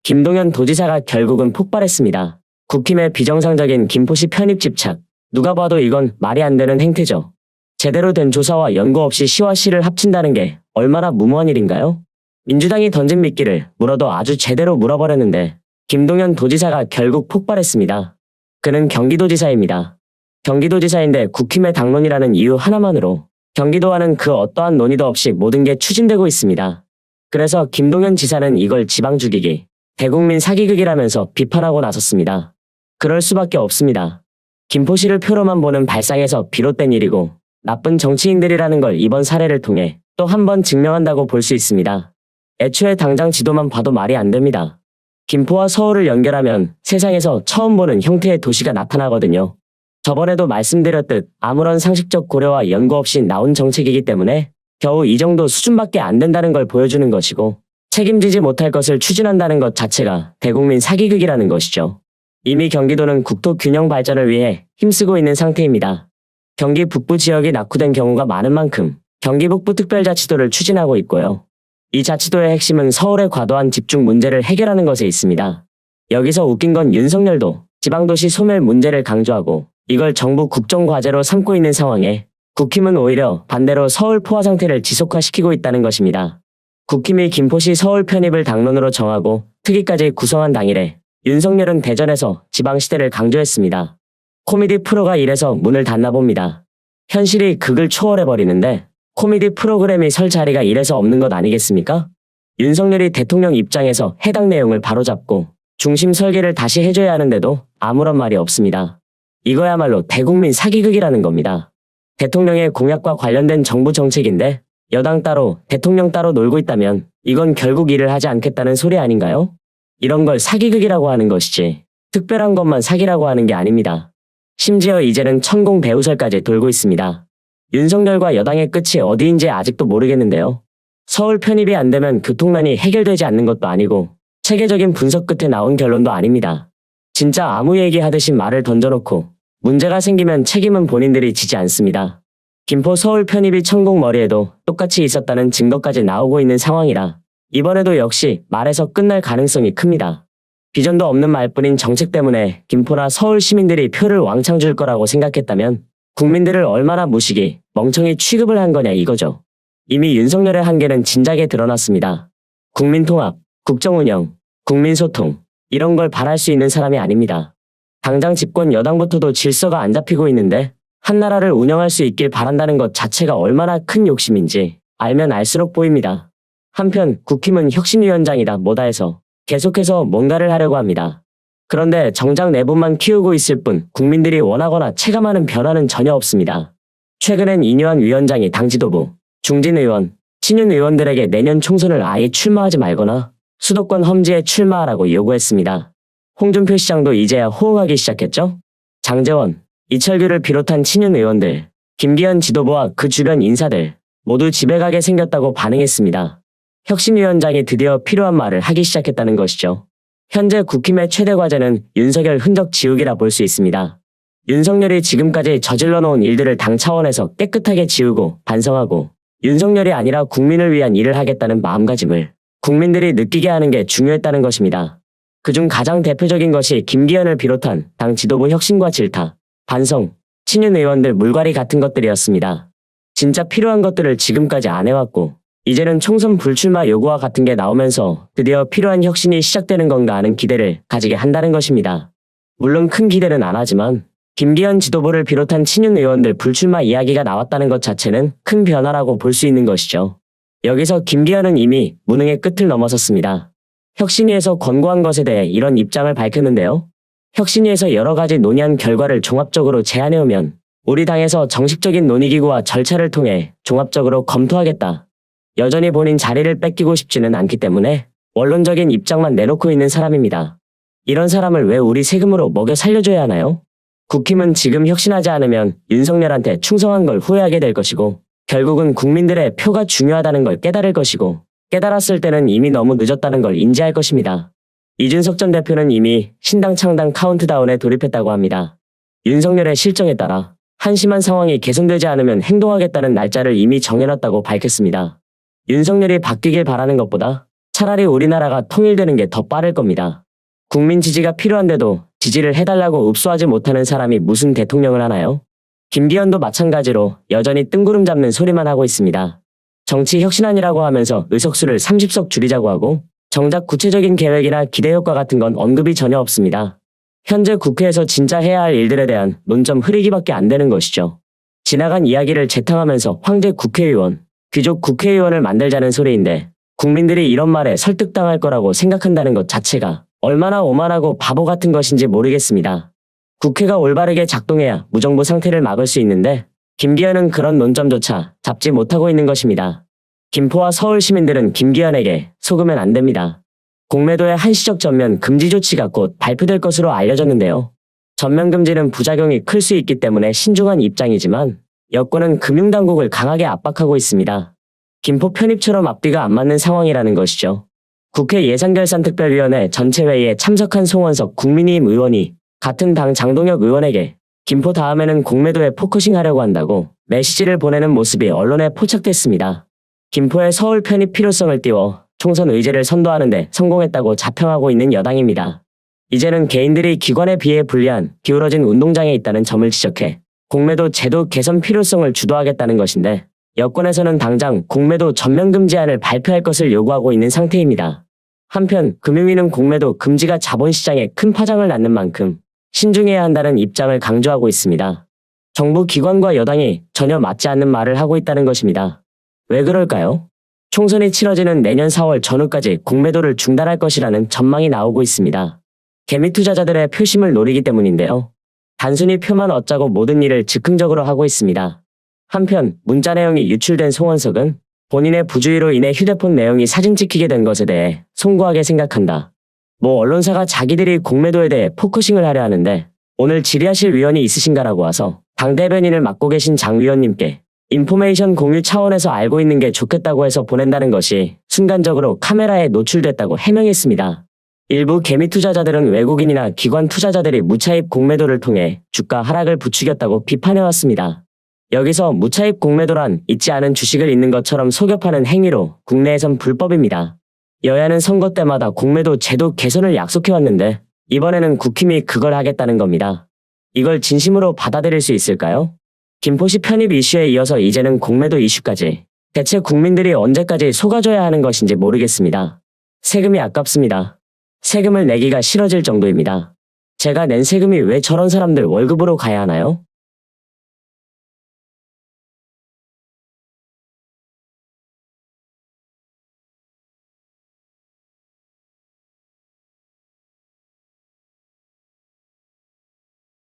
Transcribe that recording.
김동연 도지사가 결국은 폭발했습니다. 국힘의 비정상적인 김포시 편입 집착. 누가 봐도 이건 말이 안 되는 행태죠. 제대로 된 조사와 연구 없이 시와 시를 합친다는 게 얼마나 무모한 일인가요? 민주당이 던진 미끼를 물어도 아주 제대로 물어버렸는데 김동연 도지사가 결국 폭발했습니다. 그는 경기도지사입니다. 경기도지사인데 국힘의 당론이라는 이유 하나만으로 경기도와는 그 어떠한 논의도 없이 모든 게 추진되고 있습니다. 그래서 김동연 지사는 이걸 지방 죽이기, 대국민 사기극이라면서 비판하고 나섰습니다. 그럴 수밖에 없습니다. 김포시를 표로만 보는 발상에서 비롯된 일이고 나쁜 정치인들이라는 걸 이번 사례를 통해 또 한 번 증명한다고 볼 수 있습니다. 애초에 당장 지도만 봐도 말이 안 됩니다. 김포와 서울을 연결하면 세상에서 처음 보는 형태의 도시가 나타나거든요. 저번에도 말씀드렸듯 아무런 상식적 고려와 연구 없이 나온 정책이기 때문에 겨우 이 정도 수준밖에 안 된다는 걸 보여주는 것이고 책임지지 못할 것을 추진한다는 것 자체가 대국민 사기극이라는 것이죠. 이미 경기도는 국토 균형 발전을 위해 힘쓰고 있는 상태입니다. 경기 북부 지역이 낙후된 경우가 많은 만큼 경기 북부 특별자치도를 추진하고 있고요. 이 자치도의 핵심은 서울의 과도한 집중 문제를 해결하는 것에 있습니다. 여기서 웃긴 건 윤석열도 지방도시 소멸 문제를 강조하고 이걸 정부 국정과제로 삼고 있는 상황에 국힘은 오히려 반대로 서울 포화 상태를 지속화시키고 있다는 것입니다. 국힘이 김포시 서울 편입을 당론으로 정하고 특위까지 구성한 당일에 윤석열은 대전에서 지방시대를 강조했습니다. 코미디 프로가 이래서 문을 닫나 봅니다. 현실이 극을 초월해버리는데 코미디 프로그램이 설 자리가 이래서 없는 것 아니겠습니까? 윤석열이 대통령 입장에서 해당 내용을 바로잡고 중심 설계를 다시 해줘야 하는데도 아무런 말이 없습니다. 이거야말로 대국민 사기극이라는 겁니다. 대통령의 공약과 관련된 정부 정책인데 여당 따로 대통령 따로 놀고 있다면 이건 결국 일을 하지 않겠다는 소리 아닌가요? 이런 걸 사기극이라고 하는 것이지 특별한 것만 사기라고 하는 게 아닙니다. 심지어 이제는 천공 배우설까지 돌고 있습니다. 윤석열과 여당의 끝이 어디인지 아직도 모르겠는데요. 서울 편입이 안 되면 교통난이 해결되지 않는 것도 아니고 체계적인 분석 끝에 나온 결론도 아닙니다. 진짜 아무 얘기하듯이 말을 던져놓고 문제가 생기면 책임은 본인들이 지지 않습니다. 김포 서울 편입이 천공머리에도 똑같이 있었다는 증거까지 나오고 있는 상황이라 이번에도 역시 말에서 끝날 가능성이 큽니다. 비전도 없는 말뿐인 정책 때문에 김포나 서울 시민들이 표를 왕창 줄 거라고 생각했다면 국민들을 얼마나 무식이 멍청이 취급을 한 거냐 이거죠. 이미 윤석열의 한계는 진작에 드러났습니다. 국민통합, 국정운영, 국민소통 이런 걸 바랄 수 있는 사람이 아닙니다. 당장 집권 여당부터도 질서가 안 잡히고 있는데 한 나라를 운영할 수 있길 바란다는 것 자체가 얼마나 큰 욕심인지 알면 알수록 보입니다. 한편 국힘은 혁신위원장이다 뭐다 해서 계속해서 뭔가를 하려고 합니다. 그런데 정작 내분만 키우고 있을 뿐 국민들이 원하거나 체감하는 변화는 전혀 없습니다. 최근엔 이뇨한 위원장이 당 지도부, 중진 의원, 친윤 의원들에게 내년 총선을 아예 출마하지 말거나 수도권 험지에 출마하라고 요구했습니다. 홍준표 시장도 이제야 호응하기 시작했죠? 장제원, 이철규를 비롯한 친윤 의원들, 김기현 지도부와 그 주변 인사들 모두 집에 가게 생겼다고 반응했습니다. 혁신위원장이 드디어 필요한 말을 하기 시작했다는 것이죠. 현재 국힘의 최대 과제는 윤석열 흔적 지우기라 볼 수 있습니다. 윤석열이 지금까지 저질러 놓은 일들을 당 차원에서 깨끗하게 지우고 반성하고 윤석열이 아니라 국민을 위한 일을 하겠다는 마음가짐을 국민들이 느끼게 하는 게 중요했다는 것입니다. 그중 가장 대표적인 것이 김기현을 비롯한 당 지도부 혁신과 질타, 반성, 친윤 의원들 물갈이 같은 것들이었습니다. 진짜 필요한 것들을 지금까지 안 해왔고 이제는 총선 불출마 요구와 같은 게 나오면서 드디어 필요한 혁신이 시작되는 건가 하는 기대를 가지게 한다는 것입니다. 물론 큰 기대는 안 하지만 김기현 지도부를 비롯한 친윤 의원들 불출마 이야기가 나왔다는 것 자체는 큰 변화라고 볼 수 있는 것이죠. 여기서 김기현은 이미 무능의 끝을 넘어섰습니다. 혁신위에서 권고한 것에 대해 이런 입장을 밝혔는데요. 혁신위에서 여러 가지 논의한 결과를 종합적으로 제안해오면 우리 당에서 정식적인 논의기구와 절차를 통해 종합적으로 검토하겠다. 여전히 본인 자리를 뺏기고 싶지는 않기 때문에 원론적인 입장만 내놓고 있는 사람입니다. 이런 사람을 왜 우리 세금으로 먹여 살려줘야 하나요? 국힘은 지금 혁신하지 않으면 윤석열한테 충성한 걸 후회하게 될 것이고 결국은 국민들의 표가 중요하다는 걸 깨달을 것이고 깨달았을 때는 이미 너무 늦었다는 걸 인지할 것입니다. 이준석 전 대표는 이미 신당 창당 카운트다운에 돌입했다고 합니다. 윤석열의 실정에 따라 한심한 상황이 개선되지 않으면 행동하겠다는 날짜를 이미 정해놨다고 밝혔습니다. 윤석열이 바뀌길 바라는 것보다 차라리 우리나라가 통일되는 게 더 빠를 겁니다. 국민 지지가 필요한데도 지지를 해달라고 읍소하지 못하는 사람이 무슨 대통령을 하나요? 김기현도 마찬가지로 여전히 뜬구름 잡는 소리만 하고 있습니다. 정치 혁신안이라고 하면서 의석수를 30석 줄이자고 하고 정작 구체적인 계획이나 기대 효과 같은 건 언급이 전혀 없습니다. 현재 국회에서 진짜 해야 할 일들에 대한 논점 흐리기밖에 안 되는 것이죠. 지나간 이야기를 재탕하면서 황제 국회의원, 귀족 국회의원을 만들자는 소리인데 국민들이 이런 말에 설득당할 거라고 생각한다는 것 자체가 얼마나 오만하고 바보 같은 것인지 모르겠습니다. 국회가 올바르게 작동해야 무정부 상태를 막을 수 있는데 김기현은 그런 논점조차 잡지 못하고 있는 것입니다. 김포와 서울 시민들은 김기현에게 속으면 안 됩니다. 공매도의 한시적 전면 금지 조치가 곧 발표될 것으로 알려졌는데요. 전면 금지는 부작용이 클 수 있기 때문에 신중한 입장이지만 여권은 금융당국을 강하게 압박하고 있습니다. 김포 편입처럼 앞뒤가 안 맞는 상황이라는 것이죠. 국회 예산결산특별위원회 전체회의에 참석한 송원석 국민의힘 의원이 같은 당 장동혁 의원에게 김포 다음에는 공매도에 포커싱하려고 한다고 메시지를 보내는 모습이 언론에 포착됐습니다. 김포의 서울 편입 필요성을 띄워 총선 의제를 선도하는데 성공했다고 자평하고 있는 여당입니다. 이제는 개인들이 기관에 비해 불리한 기울어진 운동장에 있다는 점을 지적해 공매도 제도 개선 필요성을 주도하겠다는 것인데 여권에서는 당장 공매도 전면 금지안을 발표할 것을 요구하고 있는 상태입니다. 한편 금융위는 공매도 금지가 자본시장에 큰 파장을 낳는 만큼 신중해야 한다는 입장을 강조하고 있습니다. 정부 기관과 여당이 전혀 맞지 않는 말을 하고 있다는 것입니다. 왜 그럴까요? 총선이 치러지는 내년 4월 전후까지 공매도를 중단할 것이라는 전망이 나오고 있습니다. 개미 투자자들의 표심을 노리기 때문인데요. 단순히 표만 얻자고 모든 일을 즉흥적으로 하고 있습니다. 한편 문자 내용이 유출된 송원석은 본인의 부주의로 인해 휴대폰 내용이 사진 찍히게 된 것에 대해 송구하게 생각한다. 뭐 언론사가 자기들이 공매도에 대해 포커싱을 하려 하는데 오늘 질의하실 위원이 있으신가라고 와서 당 대변인을 맡고 계신 장 위원님께 인포메이션 공유 차원에서 알고 있는 게 좋겠다고 해서 보낸다는 것이 순간적으로 카메라에 노출됐다고 해명했습니다. 일부 개미 투자자들은 외국인이나 기관 투자자들이 무차입 공매도를 통해 주가 하락을 부추겼다고 비판해왔습니다. 여기서 무차입 공매도란 있지 않은 주식을 있는 것처럼 속여파는 행위로 국내에선 불법입니다. 여야는 선거 때마다 공매도 제도 개선을 약속해왔는데 이번에는 국힘이 그걸 하겠다는 겁니다. 이걸 진심으로 받아들일 수 있을까요? 김포시 편입 이슈에 이어서 이제는 공매도 이슈까지. 대체 국민들이 언제까지 속아줘야 하는 것인지 모르겠습니다. 세금이 아깝습니다. 세금을 내기가 싫어질 정도입니다. 제가 낸 세금이 왜 저런 사람들 월급으로 가야 하나요?